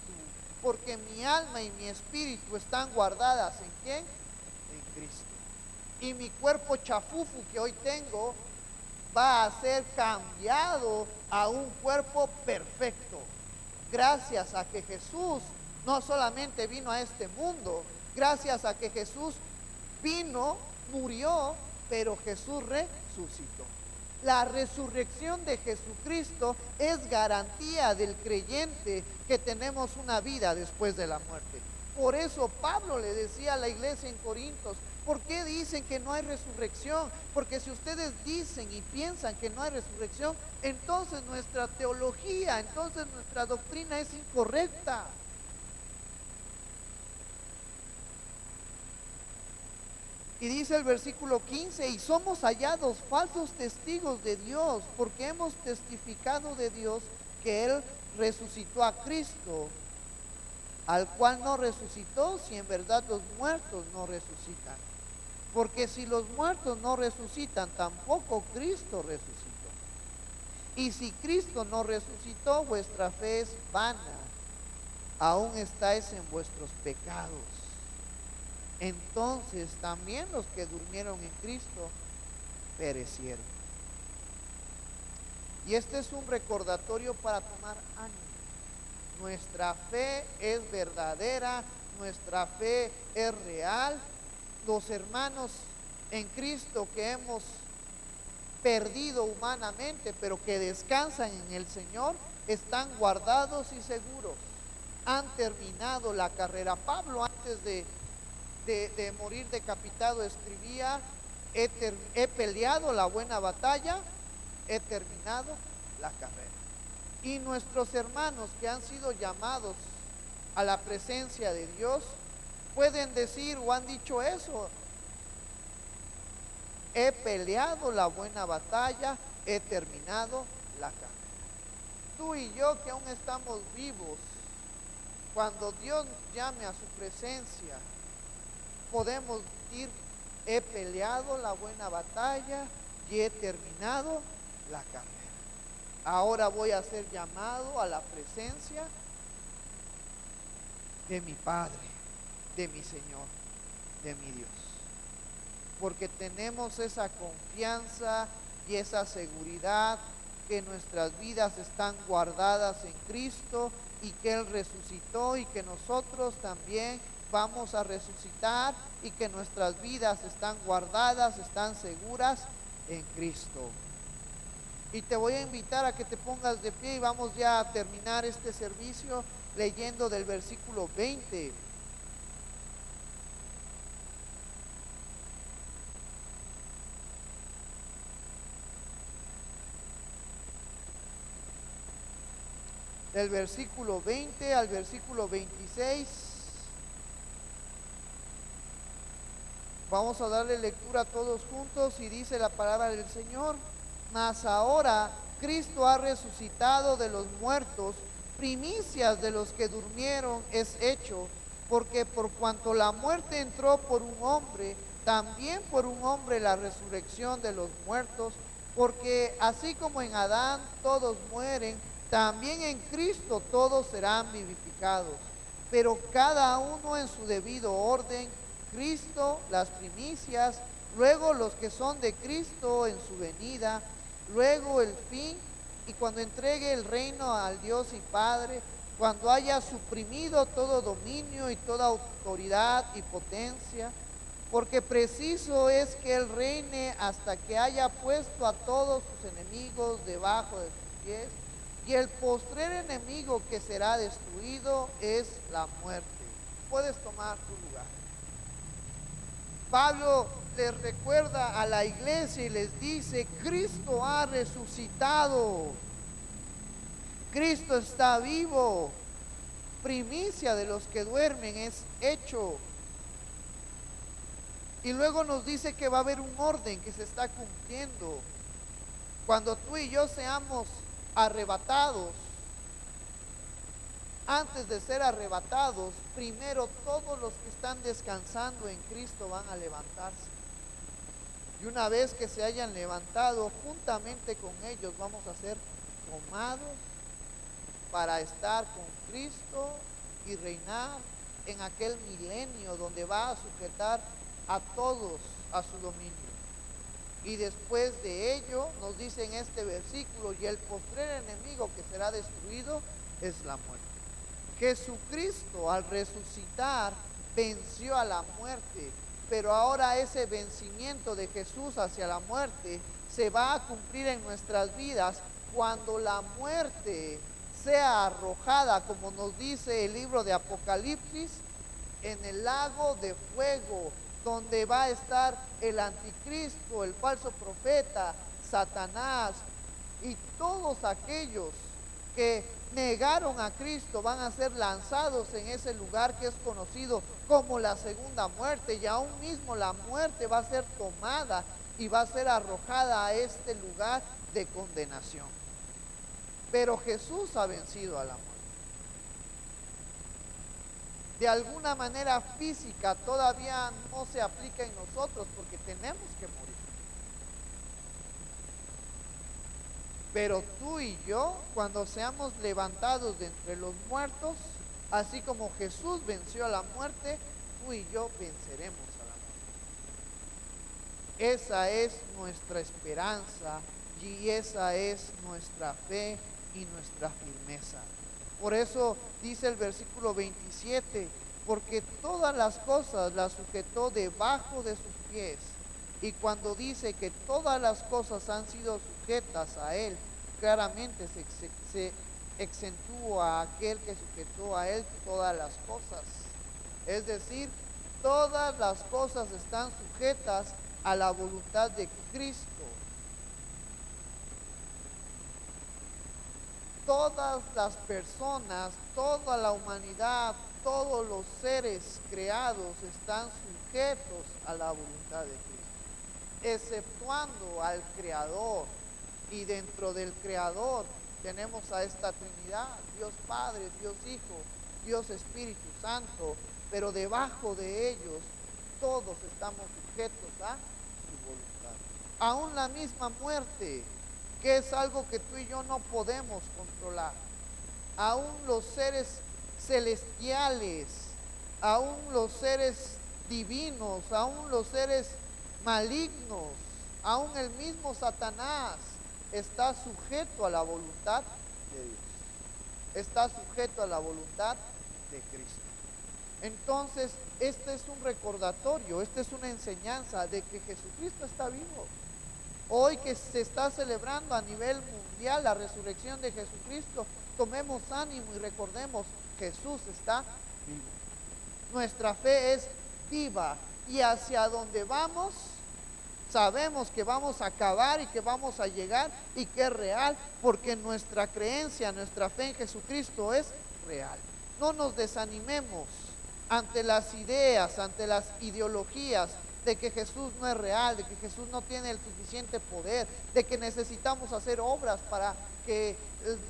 porque mi alma y mi espíritu están guardadas ¿en quién? En Cristo. Y mi cuerpo chafufu que hoy tengo va a ser cambiado a un cuerpo perfecto, gracias a que Jesús no solamente vino a este mundo, gracias a que Jesús vino, murió, pero Jesús resucitó. La resurrección de Jesucristo es garantía del creyente que tenemos una vida después de la muerte. Por eso Pablo le decía a la iglesia en Corintios, ¿por qué dicen que no hay resurrección? Porque si ustedes dicen y piensan que no hay resurrección, entonces nuestra teología, entonces nuestra doctrina es incorrecta. Y dice el versículo 15, y somos hallados falsos testigos de Dios, porque hemos testificado de Dios que Él resucitó a Cristo, al cual no resucitó, si en verdad los muertos no resucitan. Porque si los muertos no resucitan, tampoco Cristo resucitó. Y si Cristo no resucitó, vuestra fe es vana, aún estáis en vuestros pecados. Entonces también los que durmieron en Cristo perecieron. Y este es un recordatorio para tomar ánimo. Nuestra fe es verdadera, nuestra fe es real. Los hermanos en Cristo que hemos perdido humanamente, pero que descansan en el Señor, están guardados y seguros. Han terminado la carrera. Pablo, antes de morir decapitado, escribía: he peleado la buena batalla, he terminado la carrera. Y nuestros hermanos que han sido llamados a la presencia de Dios pueden decir o han dicho eso: he peleado la buena batalla, he terminado la carrera. Tú y yo que aún estamos vivos, cuando Dios llame a su presencia, podemos decir: he peleado la buena batalla y he terminado la carrera. Ahora voy a ser llamado a la presencia de mi Padre, de mi Señor, de mi Dios. Porque tenemos esa confianza y esa seguridad que nuestras vidas están guardadas en Cristo y que Él resucitó y que nosotros también vamos a resucitar y que nuestras vidas están guardadas, están seguras en Cristo. Y te voy a invitar a que te pongas de pie y vamos ya a terminar este servicio leyendo del versículo 20. Del versículo 20 al versículo 26. Vamos a darle lectura todos juntos y dice la palabra del Señor: mas ahora Cristo ha resucitado de los muertos, primicias de los que durmieron es hecho, porque por cuanto la muerte entró por un hombre, también por un hombre la resurrección de los muertos, porque así como en Adán todos mueren, también en Cristo todos serán vivificados, pero cada uno en su debido orden. Cristo las primicias, luego los que son de Cristo en su venida, luego el fin, y cuando entregue el reino al Dios y Padre, cuando haya suprimido todo dominio y toda autoridad y potencia, porque preciso es que Él reine hasta que haya puesto a todos sus enemigos debajo de sus pies. Y el postrer enemigo que será destruido es la muerte. Puedes tomar tu lugar. Pablo les recuerda a la iglesia y les dice: Cristo ha resucitado, Cristo está vivo, primicia de los que duermen es hecho. Y luego nos dice que va a haber un orden que se está cumpliendo. Cuando tú y yo seamos arrebatados, antes de ser arrebatados, primero todos los que están descansando en Cristo van a levantarse. Y una vez que se hayan levantado, juntamente con ellos vamos a ser tomados para estar con Cristo y reinar en aquel milenio donde va a sujetar a todos a su dominio. Y después de ello nos dice en este versículo: y el postrer enemigo que será destruido es la muerte. Jesucristo al resucitar venció a la muerte, pero ahora ese vencimiento de Jesús hacia la muerte se va a cumplir en nuestras vidas cuando la muerte sea arrojada, como nos dice el libro de Apocalipsis, en el lago de fuego, donde va a estar el anticristo, el falso profeta, Satanás, y todos aquellos que negaron a Cristo van a ser lanzados en ese lugar que es conocido como la segunda muerte, y aún mismo la muerte va a ser tomada y va a ser arrojada a este lugar de condenación. Pero Jesús ha vencido a la muerte. De alguna manera física todavía no se aplica en nosotros porque tenemos que morir. Pero tú y yo, cuando seamos levantados de entre los muertos, así como Jesús venció a la muerte, tú y yo venceremos a la muerte. Esa es nuestra esperanza y esa es nuestra fe y nuestra firmeza. Por eso dice el versículo 27, porque todas las cosas las sujetó debajo de sus pies. Y cuando dice que todas las cosas han sido sujetas a Él, claramente se acentúa a aquel que sujetó a Él todas las cosas. Es decir, todas las cosas están sujetas a la voluntad de Cristo. Todas las personas, toda la humanidad, todos los seres creados están sujetos a la voluntad de Cristo, exceptuando al Creador. Y dentro del Creador tenemos a esta Trinidad: Dios Padre, Dios Hijo, Dios Espíritu Santo. Pero debajo de ellos todos estamos sujetos a su voluntad. Aún la misma muerte, que es algo que tú y yo no podemos controlar. Aún los seres celestiales, aún los seres divinos, aún los seres malignos, aún el mismo Satanás está sujeto a la voluntad de Dios. Está sujeto a la voluntad de Cristo. Entonces, este es un recordatorio, esta es una enseñanza de que Jesucristo está vivo. Hoy que se está celebrando a nivel mundial la resurrección de Jesucristo, tomemos ánimo y recordemos: Jesús está vivo. Nuestra fe es viva y hacia donde vamos, sabemos que vamos a acabar y que vamos a llegar y que es real, porque nuestra creencia, nuestra fe en Jesucristo es real. No nos desanimemos ante las ideas, ante las ideologías de que Jesús no es real, de que Jesús no tiene el suficiente poder, de que necesitamos hacer obras para que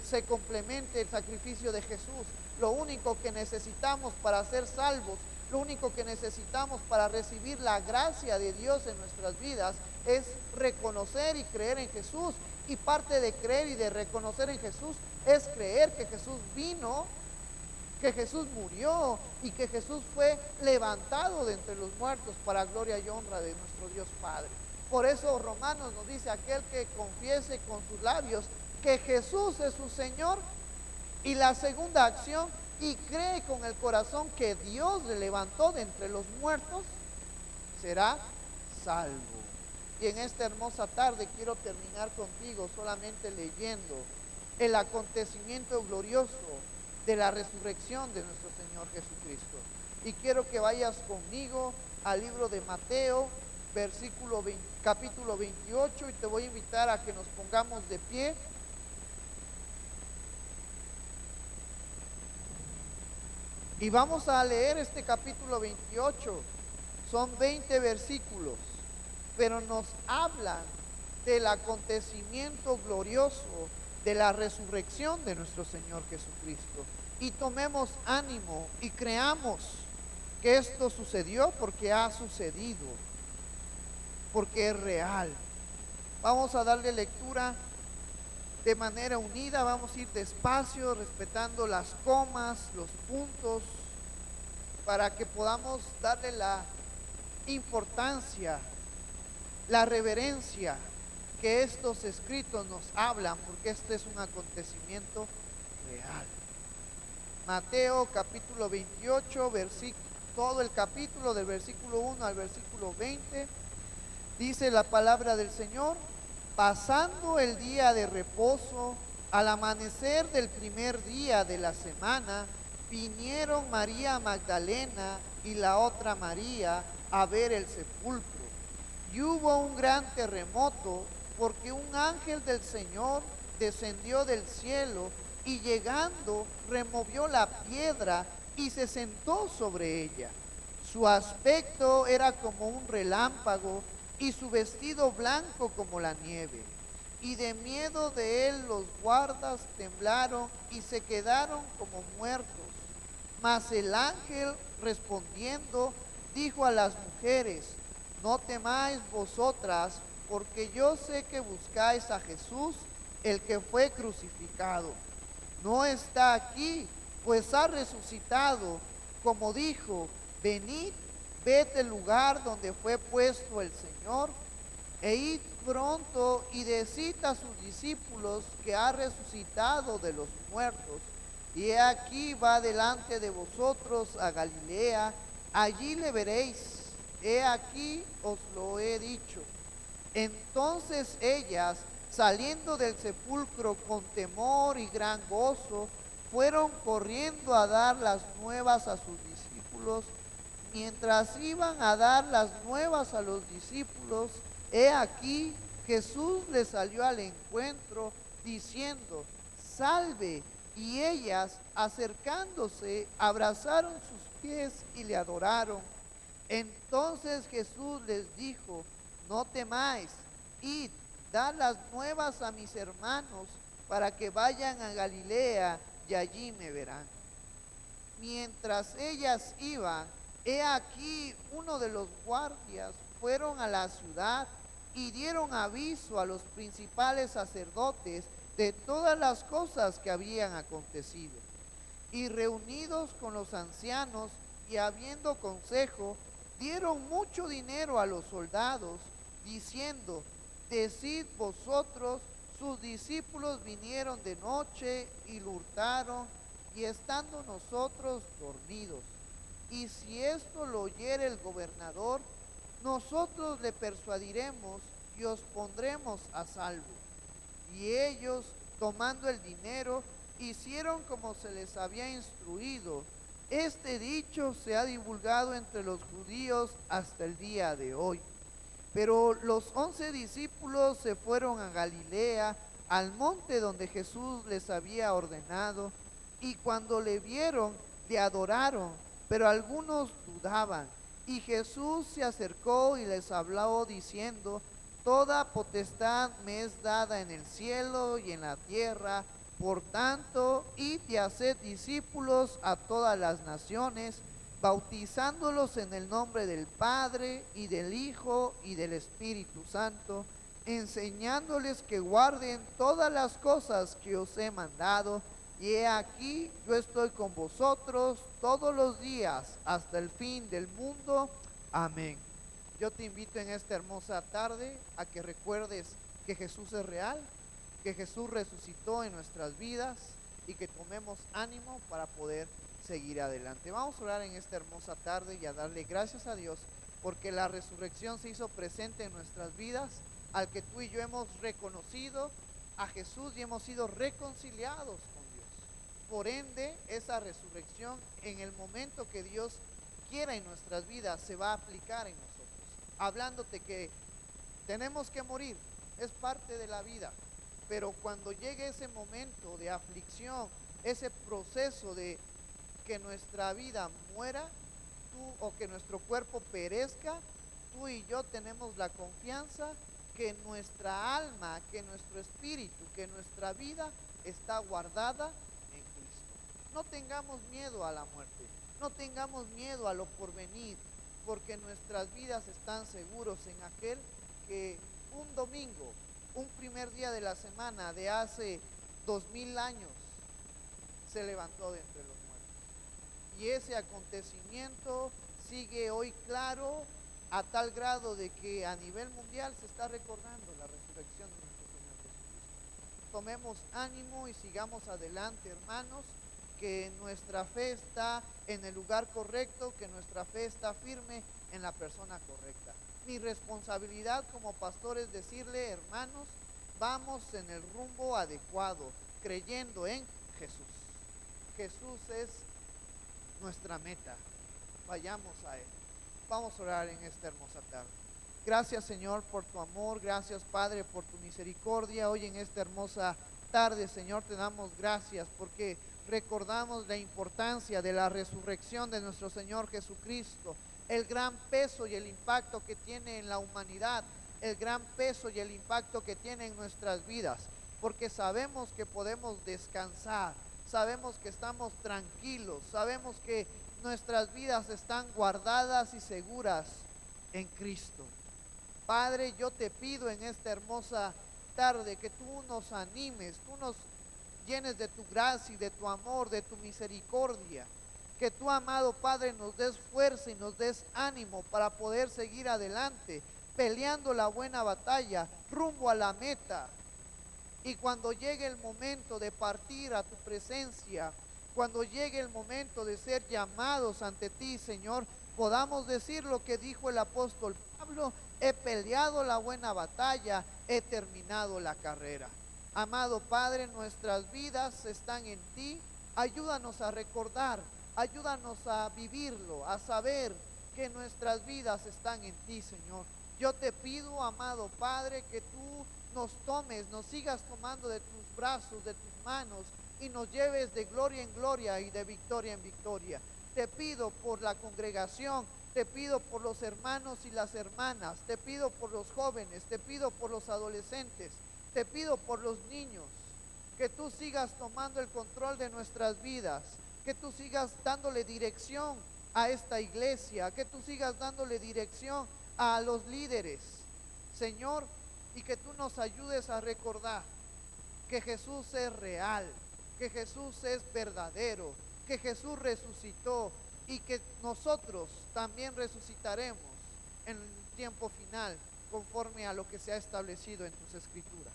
se complemente el sacrificio de Jesús. Lo único que necesitamos para ser salvos, lo único que necesitamos para recibir la gracia de Dios en nuestras vidas es reconocer y creer en Jesús. Y parte de creer y de reconocer en Jesús es creer que Jesús vino, que Jesús murió y que Jesús fue levantado de entre los muertos para gloria y honra de nuestro Dios Padre. Por eso Romanos nos dice: aquel que confiese con sus labios que Jesús es su Señor Y la segunda acción, y cree con el corazón que Dios le levantó de entre los muertos, será salvo. Y en esta hermosa tarde quiero terminar contigo solamente leyendo el acontecimiento glorioso de la resurrección de nuestro Señor Jesucristo. Y quiero que vayas conmigo al libro de Mateo, capítulo 28, y te voy a invitar a que nos pongamos de pie. Y vamos a leer este capítulo 28. Son 20 versículos, pero nos hablan del acontecimiento glorioso de la resurrección de nuestro Señor Jesucristo. Y tomemos ánimo y creamos que esto sucedió porque ha sucedido, porque es real. Vamos a darle lectura de manera unida, vamos a ir despacio, respetando las comas, los puntos, para que podamos darle la importancia, la reverencia que estos escritos nos hablan, porque este es un acontecimiento real. Mateo capítulo 28, todo el capítulo del versículo 1 al versículo 20, dice la palabra del Señor: pasando el día de reposo, al amanecer del primer día de la semana, vinieron María Magdalena y la otra María a ver el sepulcro. Y hubo un gran terremoto, porque un ángel del Señor descendió del cielo y llegando removió la piedra y se sentó sobre ella. Su aspecto era como un relámpago y su vestido blanco como la nieve. Y de miedo de él los guardas temblaron y se quedaron como muertos. Mas el ángel respondiendo dijo a las mujeres: no temáis vosotras, porque yo sé que buscáis a Jesús, el que fue crucificado. No está aquí, pues ha resucitado, como dijo. Venid, ved el lugar donde fue puesto el Señor, e id pronto y decid a sus discípulos que ha resucitado de los muertos. Y he aquí va delante de vosotros a Galilea, allí le veréis. He aquí os lo he dicho. Entonces ellas, saliendo del sepulcro con temor y gran gozo, fueron corriendo a dar las nuevas a sus discípulos. Mientras iban a dar las nuevas a los discípulos, he aquí Jesús les salió al encuentro diciendo: salve. Y ellas, acercándose, abrazaron sus pies y le adoraron. Entonces Jesús les dijo: no temáis, id, dad las nuevas a mis hermanos, para que vayan a Galilea y allí me verán. Mientras ellas iban, he aquí uno de los guardias fueron a la ciudad y dieron aviso a los principales sacerdotes de todas las cosas que habían acontecido. Y reunidos con los ancianos y habiendo consejo, dieron mucho dinero a los soldados, diciendo: decid vosotros, sus discípulos vinieron de noche y lo hurtaron, y estando nosotros dormidos. Y si esto lo oyere el gobernador, nosotros le persuadiremos y os pondremos a salvo. Y ellos, tomando el dinero, hicieron como se les había instruido. Este dicho se ha divulgado entre los judíos hasta el día de hoy. Pero los 11 discípulos se fueron a Galilea, al monte donde Jesús les había ordenado, y cuando le vieron, le adoraron, pero algunos dudaban. Y Jesús se acercó y les habló diciendo: toda potestad me es dada en el cielo y en la tierra. Por tanto, id y haced discípulos a todas las naciones, bautizándolos en el nombre del Padre y del Hijo y del Espíritu Santo, enseñándoles que guarden todas las cosas que os he mandado. Y he aquí, yo estoy con vosotros todos los días hasta el fin del mundo. Amén. Yo te invito en esta hermosa tarde a que recuerdes que Jesús es real, que Jesús resucitó en nuestras vidas, y que tomemos ánimo para poder seguir adelante. Vamos a orar en esta hermosa tarde y a darle gracias a Dios porque la resurrección se hizo presente en nuestras vidas, al que tú y yo hemos reconocido a Jesús y hemos sido reconciliados con Dios. Por ende, esa resurrección en el momento que Dios quiera en nuestras vidas se va a aplicar en nosotros, hablándote que tenemos que morir, es parte de la vida, pero cuando llegue ese momento de aflicción, ese proceso de que nuestra vida muera, o que nuestro cuerpo perezca, tú y yo tenemos la confianza que nuestra alma, que nuestro espíritu, que nuestra vida está guardada en Cristo. No tengamos miedo a la muerte, no tengamos miedo a lo porvenir, porque nuestras vidas están seguros en aquel que un domingo, un primer día de la semana de hace 2000 años, se levantó de entre los muertos. Y ese acontecimiento sigue hoy claro a tal grado de que a nivel mundial se está recordando la resurrección de nuestro Señor Jesucristo. Tomemos ánimo y sigamos adelante, hermanos, que nuestra fe está en el lugar correcto, que nuestra fe está firme en la persona correcta. Mi responsabilidad como pastor es decirle, hermanos, vamos en el rumbo adecuado, creyendo en Jesús. Jesús es nuestra meta. Vayamos a Él. Vamos a orar en esta hermosa tarde. Gracias, Señor, por tu amor. Gracias, Padre, por tu misericordia. Hoy en esta hermosa tarde, Señor, te damos gracias porque recordamos la importancia de la resurrección de nuestro Señor Jesucristo, el gran peso y el impacto que tiene en la humanidad, el gran peso y el impacto que tiene en nuestras vidas, porque sabemos que podemos descansar, sabemos que estamos tranquilos, sabemos que nuestras vidas están guardadas y seguras en Cristo. Padre, yo te pido en esta hermosa tarde que tú nos animes, tú nos llenes de tu gracia y de tu amor, de tu misericordia. Que tú, amado Padre, nos des fuerza y nos des ánimo para poder seguir adelante, peleando la buena batalla, rumbo a la meta. Y cuando llegue el momento de partir a tu presencia, cuando llegue el momento de ser llamados ante ti, Señor, podamos decir lo que dijo el apóstol Pablo: he peleado la buena batalla, he terminado la carrera. Amado Padre, nuestras vidas están en ti. Ayúdanos a recordar, ayúdanos a vivirlo, a saber que nuestras vidas están en ti, Señor. Yo te pido, amado Padre, que tú nos tomes, nos sigas tomando de tus brazos, de tus manos, y nos lleves de gloria en gloria y de victoria en victoria. Te pido por la congregación, te pido por los hermanos y las hermanas, te pido por los jóvenes, te pido por los adolescentes, te pido por los niños, que tú sigas tomando el control de nuestras vidas, que tú sigas dándole dirección a esta iglesia, que tú sigas dándole dirección a los líderes, Señor, y que tú nos ayudes a recordar que Jesús es real, que Jesús es verdadero, que Jesús resucitó y que nosotros también resucitaremos en el tiempo final conforme a lo que se ha establecido en tus escrituras.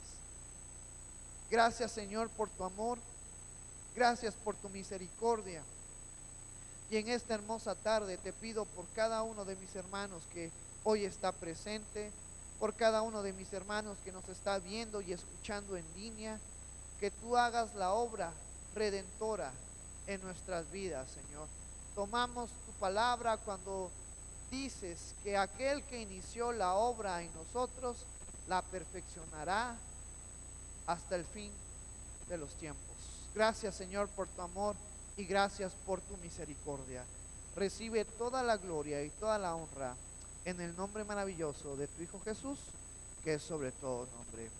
Gracias, Señor, por tu amor, gracias por tu misericordia. Y en esta hermosa tarde te pido por cada uno de mis hermanos que hoy está presente, por cada uno de mis hermanos que nos está viendo y escuchando en línea, que tú hagas la obra redentora en nuestras vidas, Señor. Tomamos tu palabra cuando dices que aquel que inició la obra en nosotros la perfeccionará hasta el fin de los tiempos. Gracias, Señor, por tu amor y gracias por tu misericordia. Recibe toda la gloria y toda la honra en el nombre maravilloso de tu Hijo Jesús, que es sobre todo nombre.